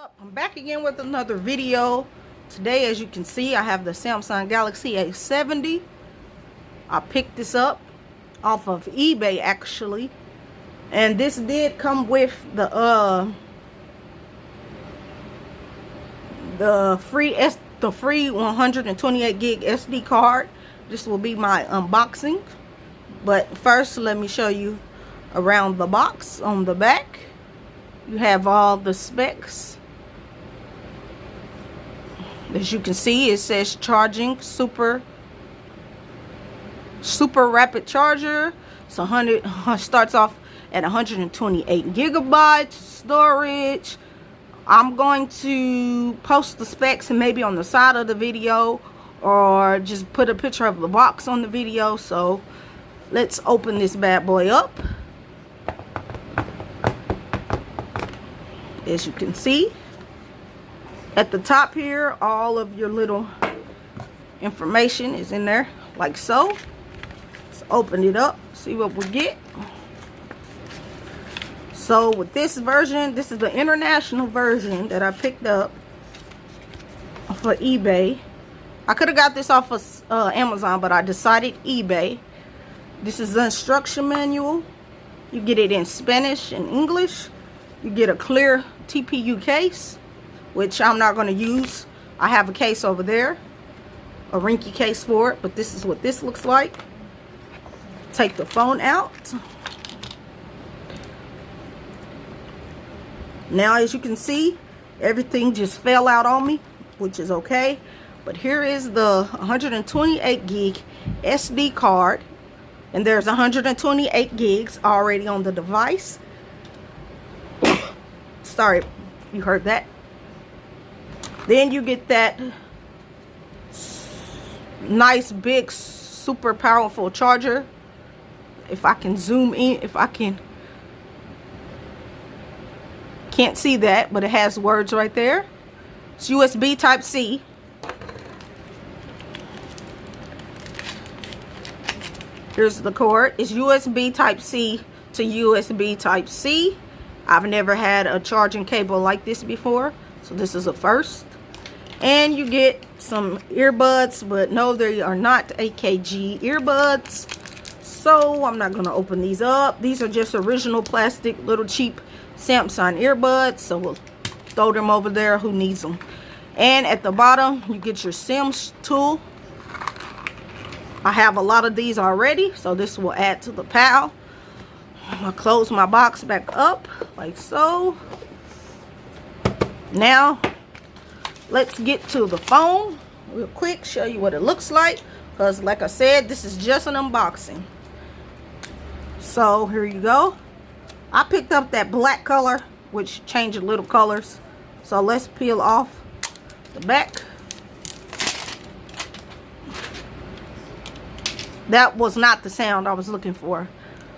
Up, I'm back again with another video. Today, as you can see, I have the Samsung Galaxy A70. I picked this up off of eBay actually, and this did come with the free 128 gig SD card. This will be my unboxing, but first let me show you around the box. On the back you have all the specs. As you can see, it says charging super rapid charger. So starts off at 128 gigabytes storage. I'm going to post the specs and maybe on the side of the video, or just put a picture of the box on the video. So let's open this bad boy up. As you can see, at the top here, all of your little information is in there, like so. Let's open it up, see what we get. So with this version, this is the international version that I picked up for eBay. I could have got this off of Amazon, but I decided eBay. This is the instruction manual. You get it in Spanish and English. You get a clear TPU case, which I'm not going to use. I have a case over there, a rinky case for it, but this is what this looks like. Take the phone out. Now, as you can see, everything just fell out on me, which is okay. But here is the 128 gig SD card, and there's 128 gigs already on the device. Sorry, you heard that. Then you get that nice big super powerful charger. If I can zoom in, can't see that, but it has words right there. It's USB type C. Here's the cord. It's USB type C to USB type C. I've never had a charging cable like this before, so this is a first. And you get some earbuds, but no, they are not AKG earbuds, so I'm not going to open these up. These are just original plastic, little cheap Samsung earbuds, so we'll throw them over there. Who needs them? And at the bottom you get your SIM tool. I have a lot of these already, so this will add to the pile. I'll close my box back up like so. Now let's get to the phone real quick, show you what it looks like, because like I said, this is just an unboxing. So here you go. I picked up that black color, which changed little colors. So let's peel off the back. That was not the sound I was looking for.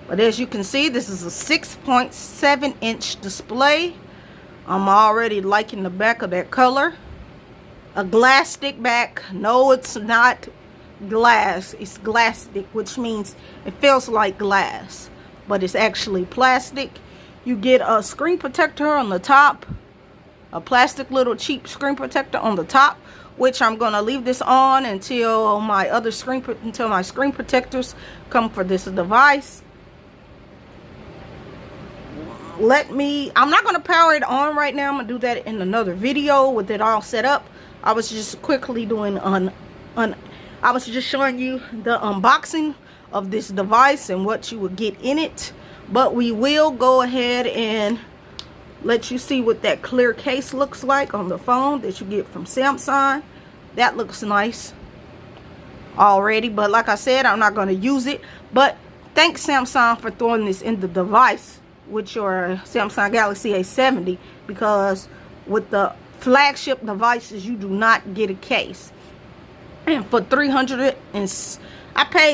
But as you can see, this is a 6.7 inch display. I'm already liking the back of that color. A glass-stick back. No, it's not glass. It's glass-stick, which means it feels like glass, but it's actually plastic. You get a screen protector on the top, a plastic little cheap screen protector on the top, which I'm gonna leave this on until my screen protectors come for this device. I'm not going to power it on right now. I'm going to do that in another video with it all set up. I was just quickly doing I was just showing you the unboxing of this device and what you would get in it. But we will go ahead and let you see what that clear case looks like on the phone that you get from Samsung. That looks nice already, but like I said, I'm not going to use it. But thanks Samsung for throwing this in the device with your Samsung Galaxy A70, because with the flagship devices you do not get a case. And for I paid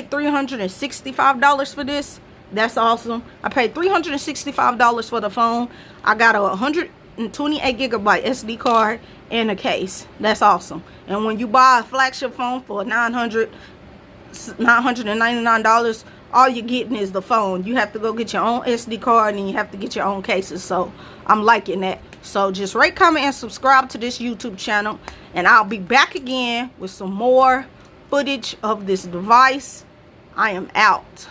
$365 for this. That's awesome. I paid $365 for the phone. I got a 128 gigabyte SD card and a case. That's awesome. And when you buy a flagship phone for $999, all you're getting is the phone. You have to go get your own SD card and you have to get your own cases. So I'm liking that. So just rate, comment, and subscribe to this YouTube channel, and I'll be back again with some more footage of this device. I am out.